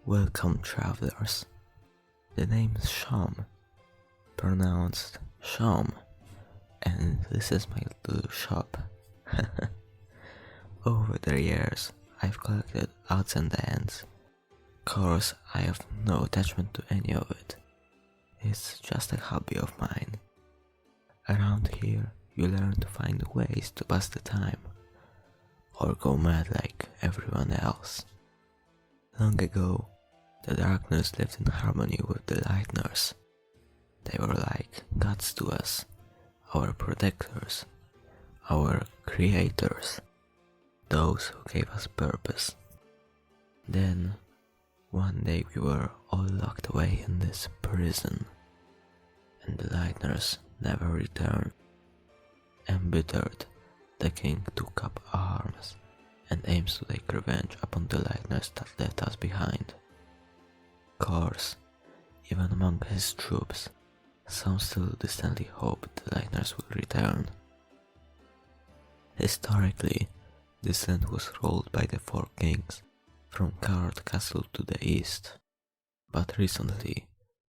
Welcome, travelers. The name is Sham, pronounced Sham, and this is my little shop. Over the years, I've collected odds and ends. Of course, I have no attachment to any of it. It's just a hobby of mine. Around here, you learn to find ways to pass the time, or go mad like everyone else. Long ago, the Darkness lived in harmony with the Lightners. They were like gods to us, our protectors, our creators, those who gave us purpose. Then, one day we were all locked away in this prison, and the Lightners never returned. Embittered, the king took up arms and aims to take revenge upon the Lightners that left us behind. Of course, even among his troops, some still distantly hoped the Lightners would return. Historically, this land was ruled by the four kings, from Card Castle to the east. But recently,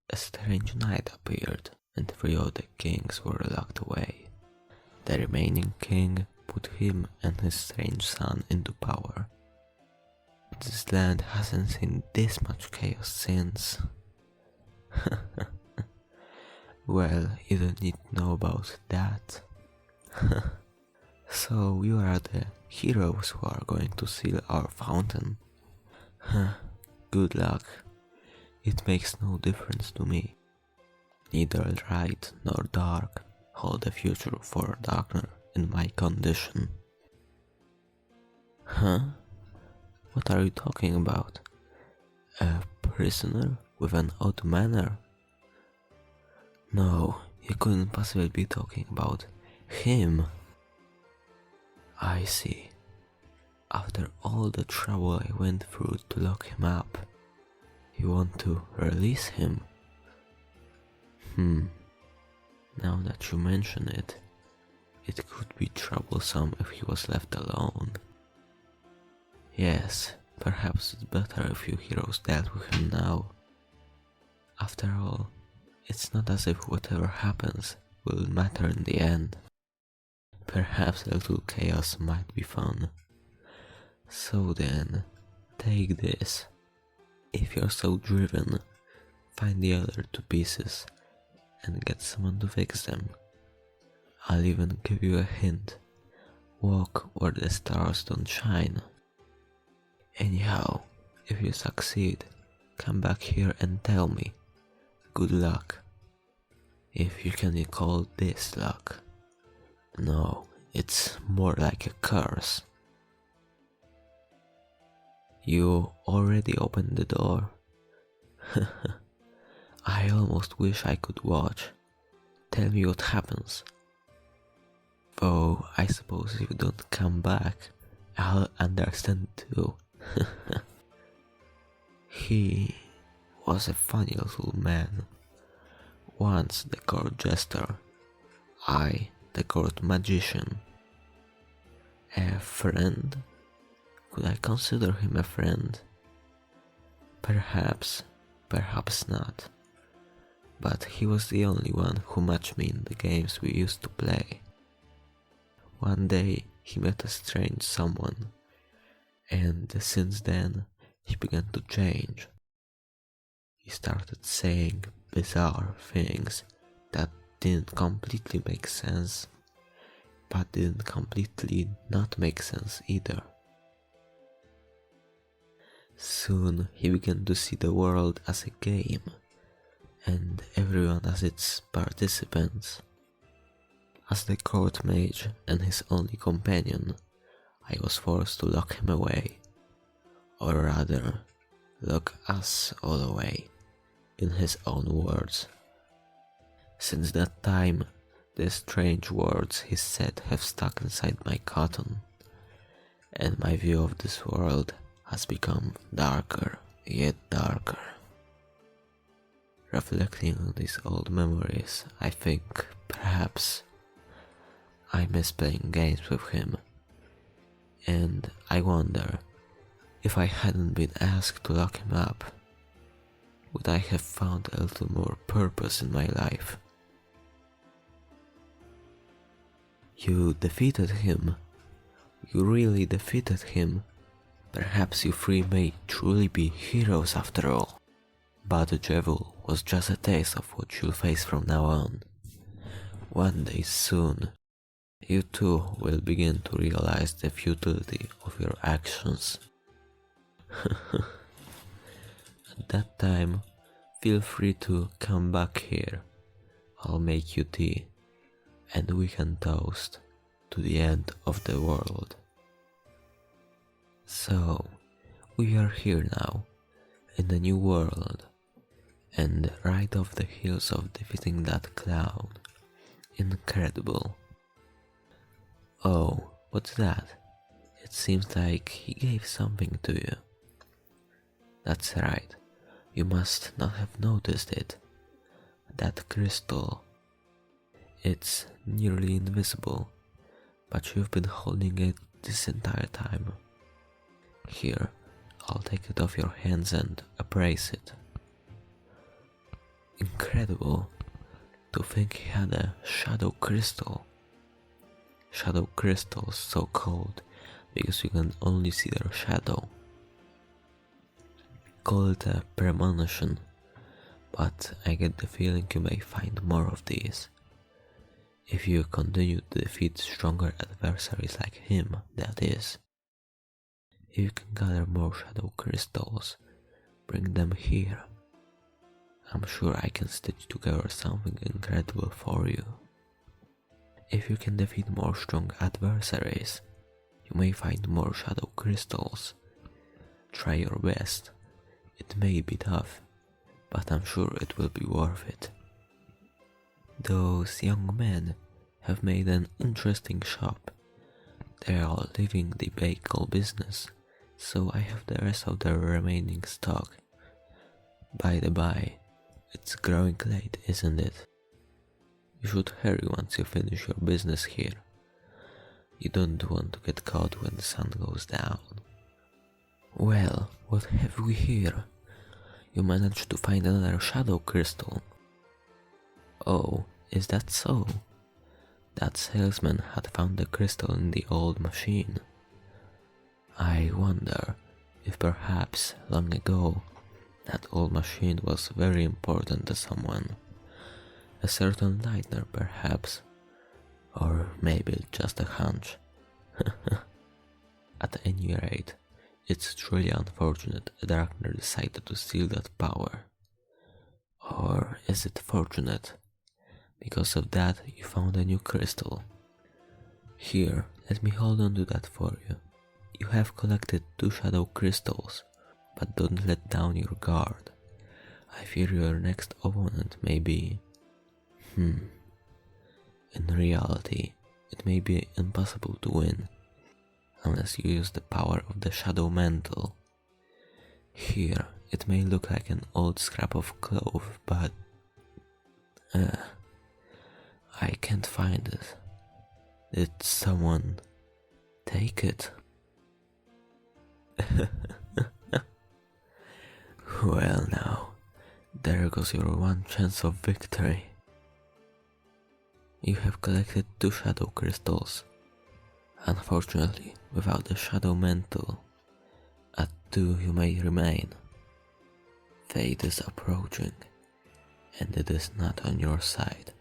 a strange night appeared and three of the kings were locked away. The remaining king put him and his strange son into power. This land hasn't seen this much chaos since. Well, you don't need to know about that. So you are the heroes who are going to seal our fountain. Good luck. It makes no difference to me. Neither light nor dark hold a future for a darker in my condition. Huh? What are you talking about? A prisoner with an odd manner? No, you couldn't possibly be talking about him. I see. After all the trouble I went through to lock him up, you want to release him? Now that you mention it, it could be troublesome if he was left alone. Yes, perhaps it's better if you heroes dealt with him now. After all, it's not as if whatever happens will matter in the end. Perhaps a little chaos might be fun. So then, take this. If you're so driven, find the other two pieces and get someone to fix them. I'll even give you a hint. Walk where the stars don't shine. Anyhow, if you succeed, come back here and tell me. Good luck. If you can call this luck. No, it's more like a curse. You already opened the door? I almost wish I could watch. Tell me what happens. Though I suppose if you don't come back, I'll understand too. He was a funny little man. Once the court jester, I the court magician. A friend? Could I consider him a friend? Perhaps, perhaps not. But he was the only one who matched me in the games we used to play. One day he met a strange someone, and since then he began to change. He started saying bizarre things that didn't completely make sense, but didn't completely not make sense either. Soon he began to see the world as a game, and everyone as its participants. As the court mage and his only companion, I was forced to lock him away, or rather, lock us all away, in his own words. Since that time, the strange words he said have stuck inside my cotton, and my view of this world has become darker, yet darker. Reflecting on these old memories, I think, perhaps, I miss playing games with him, and I wonder if I hadn't been asked to lock him up, would I have found a little more purpose in my life. You defeated him. You really defeated him. Perhaps you three may truly be heroes after all. But the devil was just a taste of what you'll face from now on. One day soon, you too will begin to realize the futility of your actions. At that time, feel free to come back here. I'll make you tea, and we can toast to the end of the world. So, we are here now, in the new world, and right off the heels of defeating that clown. Incredible. Oh, what's that? It seems like he gave something to you. That's right, you must not have noticed it. That crystal. It's nearly invisible, but you've been holding it this entire time. Here, I'll take it off your hands and appraise it. Incredible. To think he had a shadow crystal. Shadow crystals so called because you can only see their shadow. Call it a premonition, but I get the feeling you may find more of these. If you continue to defeat stronger adversaries like him, that is. If you can gather more shadow crystals, bring them here. I'm sure I can stitch together something incredible for you. If you can defeat more strong adversaries, you may find more shadow crystals. Try your best. It may be tough, but I'm sure it will be worth it. Those young men have made an interesting shop. They are leaving the bagel business, so I have the rest of their remaining stock. By the by, it's growing late, isn't it? You should hurry once you finish your business here. You don't want to get caught when the sun goes down. Well, what have we here? You managed to find another shadow crystal. Oh, is that so? That salesman had found the crystal in the old machine. I wonder if perhaps long ago that old machine was very important to someone. A certain Lightner perhaps, or maybe just a hunch. At any rate, it's truly unfortunate Darkner decided to steal that power. Or is it fortunate? Because of that you found a new crystal. Here, let me hold on to that for you. You have collected 2 shadow crystals, but don't let down your guard. I fear your next opponent may be... In reality, it may be impossible to win, unless you use the power of the shadow mantle. Here, it may look like an old scrap of cloth, but... I can't find it. Did someone take it? Well now, there goes your one chance of victory. You have collected 2 shadow crystals. Unfortunately, without the shadow mantle, at 2 you may remain. Fate is approaching, and it is not on your side.